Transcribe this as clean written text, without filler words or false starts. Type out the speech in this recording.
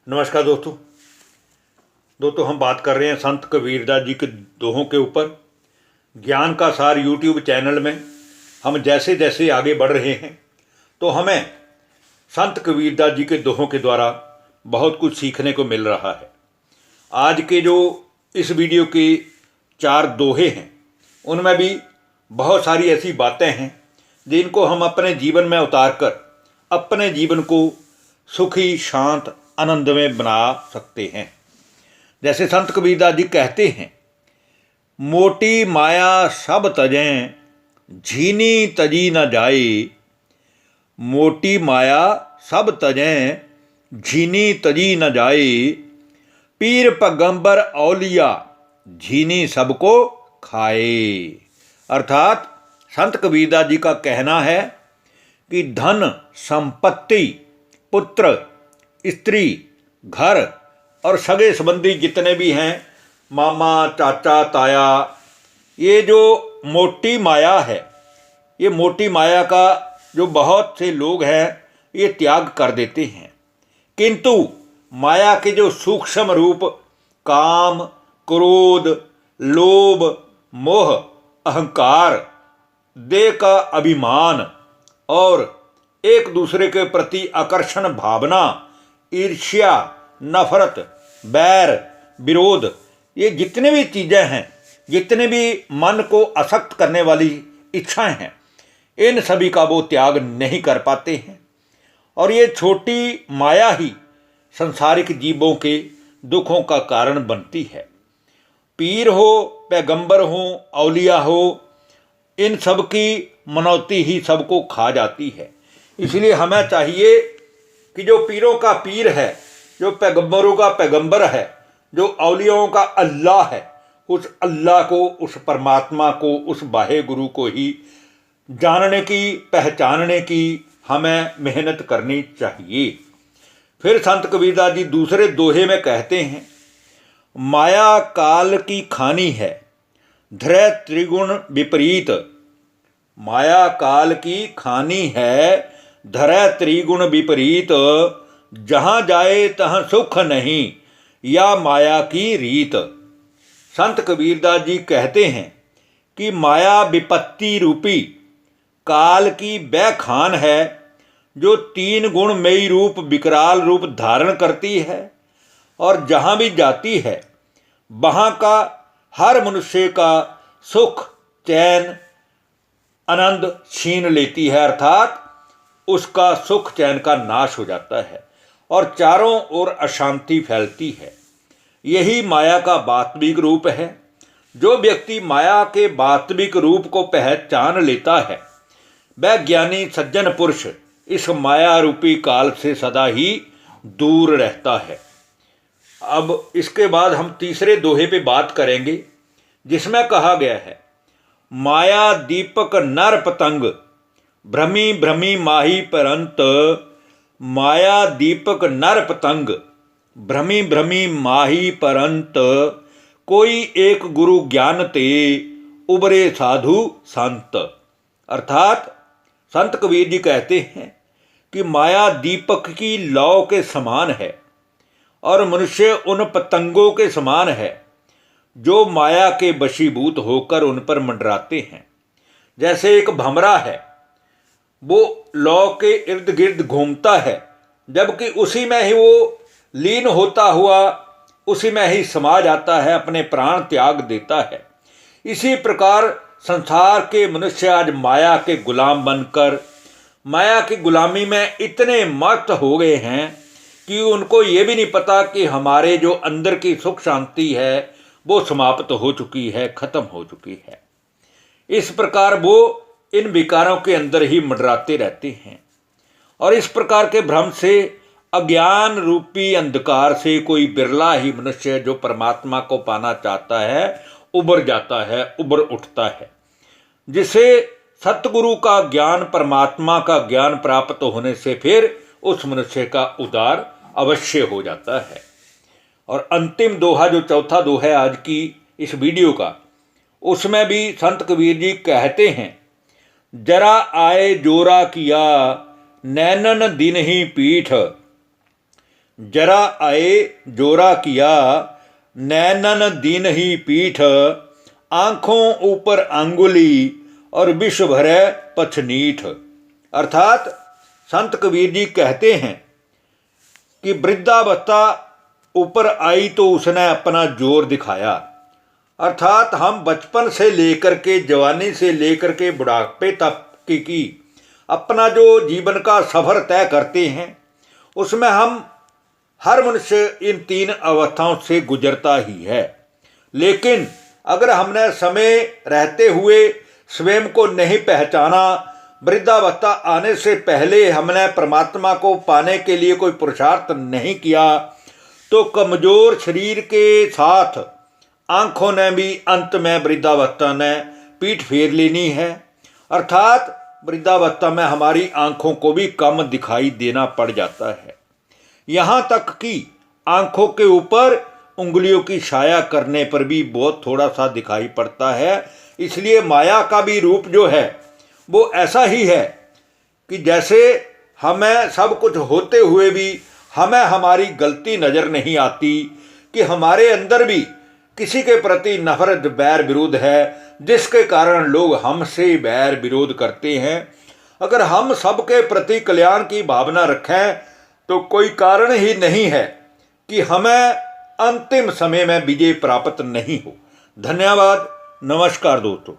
नमस्कार दोस्तों हम बात कर रहे हैं संत कबीरदास जी के दोहों के ऊपर। ज्ञान का सार यूट्यूब चैनल में हम जैसे जैसे आगे बढ़ रहे हैं तो हमें संत कबीरदास जी के दोहों के द्वारा बहुत कुछ सीखने को मिल रहा है। आज के जो इस वीडियो के 4 दोहे हैं उनमें भी बहुत सारी ऐसी बातें हैं जिनको हम अपने जीवन में उतार कर अपने जीवन को सुखी शांत आनंद में बना सकते हैं। जैसे संत कबीरदास जी कहते हैं, मोटी माया सब तजें झीनी तजी न जाए। मोटी माया सब तजें झीनी तजी न जाए। पीर पैगंबर औलिया झीनी सबको खाए। अर्थात संत कबीरदास जी का कहना है कि धन संपत्ति पुत्र स्त्री घर और सगे संबंधी जितने भी हैं, मामा चाचा ताया, ये जो मोटी माया है, ये मोटी माया का जो बहुत से लोग हैं ये त्याग कर देते हैं। किंतु माया के जो सूक्ष्म रूप काम क्रोध लोभ मोह अहंकार देह का अभिमान और एक दूसरे के प्रति आकर्षण भावना ईर्ष्या नफरत बैर विरोध, ये जितने भी चीज़ें हैं, जितने भी मन को आसक्त करने वाली इच्छाएं हैं, इन सभी का वो त्याग नहीं कर पाते हैं। और ये छोटी माया ही संसारिक जीवों के दुखों का कारण बनती है। पीर हो पैगंबर हो औलिया हो, इन सब की मनौती ही सबको खा जाती है। इसलिए हमें चाहिए कि जो पीरों का पीर है, जो पैगंबरों का पैगंबर है, जो औलियाओं का अल्लाह है, उस अल्लाह को, उस परमात्मा को, उस बाहे गुरु को ही जानने की पहचानने की हमें मेहनत करनी चाहिए। फिर संत कबीरदास जी दूसरे दोहे में कहते हैं, माया काल की खानी है धैर्य त्रिगुण विपरीत। माया काल की खानी है धैर्य त्रिगुण विपरीत। जहाँ जाए तहाँ सुख नहीं या माया की रीत। संत कबीरदास जी कहते हैं कि माया विपत्ति रूपी काल की वह खान है जो 3 गुणमयी रूप विकराल रूप धारण करती है और जहाँ भी जाती है वहाँ का हर मनुष्य का सुख चैन आनंद छीन लेती है। अर्थात उसका सुख चैन का नाश हो जाता है और चारों ओर अशांति फैलती है। यही माया का वास्तविक रूप है। जो व्यक्ति माया के वास्तविक रूप को पहचान लेता है वह ज्ञानी सज्जन पुरुष इस माया रूपी काल से सदा ही दूर रहता है। अब इसके बाद हम तीसरे दोहे पे बात करेंगे जिसमें कहा गया है, माया दीपक नर पतंग भ्रमी भ्रमी माही परंत। माया दीपक नर पतंग भ्रमी भ्रमी माही परंत। कोई एक गुरु ज्ञान ते उबरे साधु संत। अर्थात संत कबीर जी कहते हैं कि माया दीपक की लौ के समान है और मनुष्य उन पतंगों के समान है जो माया के वशीभूत होकर उन पर मंडराते हैं। जैसे एक भंवरा है, वो लौ के इर्द गिर्द घूमता है, जबकि उसी में ही वो लीन होता हुआ उसी में ही समा जाता है, अपने प्राण त्याग देता है। इसी प्रकार संसार के मनुष्य आज माया के गुलाम बनकर माया की गुलामी में इतने मस्त हो गए हैं कि उनको ये भी नहीं पता कि हमारे जो अंदर की सुख शांति है वो समाप्त हो चुकी है, खत्म हो चुकी है। इस प्रकार वो इन विकारों के अंदर ही मंडराते रहते हैं और इस प्रकार के भ्रम से अज्ञान रूपी अंधकार से कोई बिरला ही मनुष्य जो परमात्मा को पाना चाहता है उबर जाता है, उबर उठता है, जिसे सतगुरु का ज्ञान परमात्मा का ज्ञान प्राप्त होने से फिर उस मनुष्य का उद्धार अवश्य हो जाता है। और अंतिम दोहा जो चौथा दोहा है आज की इस वीडियो का, उसमें भी संत कबीर जी कहते हैं, जरा आए जोरा किया नैनन दिन ही पीठ। जरा आए जोरा किया, नैनन दीन ही पीठ, आंखों ऊपर अंगुली और विष भरे पछनीठ। अर्थात संत कबीर जी कहते हैं कि वृद्धावस्था ऊपर आई तो उसने अपना जोर दिखाया। अर्थात हम बचपन से लेकर के, जवानी से लेकर के बुढ़ापे तक की अपना जो जीवन का सफ़र तय करते हैं, उसमें हम हर मनुष्य इन 3 अवस्थाओं से गुजरता ही है। लेकिन अगर हमने समय रहते हुए स्वयं को नहीं पहचाना, वृद्धावस्था आने से पहले हमने परमात्मा को पाने के लिए कोई पुरुषार्थ नहीं किया, तो कमज़ोर शरीर के साथ आँखों ने भी अंत में वृद्धावस्था ने पीठ फेर लेनी है। अर्थात वृद्धावस्था में हमारी आँखों को भी कम दिखाई देना पड़ जाता है, यहाँ तक कि आँखों के ऊपर उंगलियों की छाया करने पर भी बहुत थोड़ा सा दिखाई पड़ता है। इसलिए माया का भी रूप जो है वो ऐसा ही है कि जैसे हमें सब कुछ होते हुए भी हमें हमारी गलती नज़र नहीं आती, कि हमारे अंदर भी किसी के प्रति नफरत, बैर विरोध है, जिसके कारण लोग हमसे बैर विरोध करते हैं। अगर हम सबके प्रति कल्याण की भावना रखें तो कोई कारण ही नहीं है कि हमें अंतिम समय में विजय प्राप्त नहीं हो। धन्यवाद। नमस्कार दोस्तों।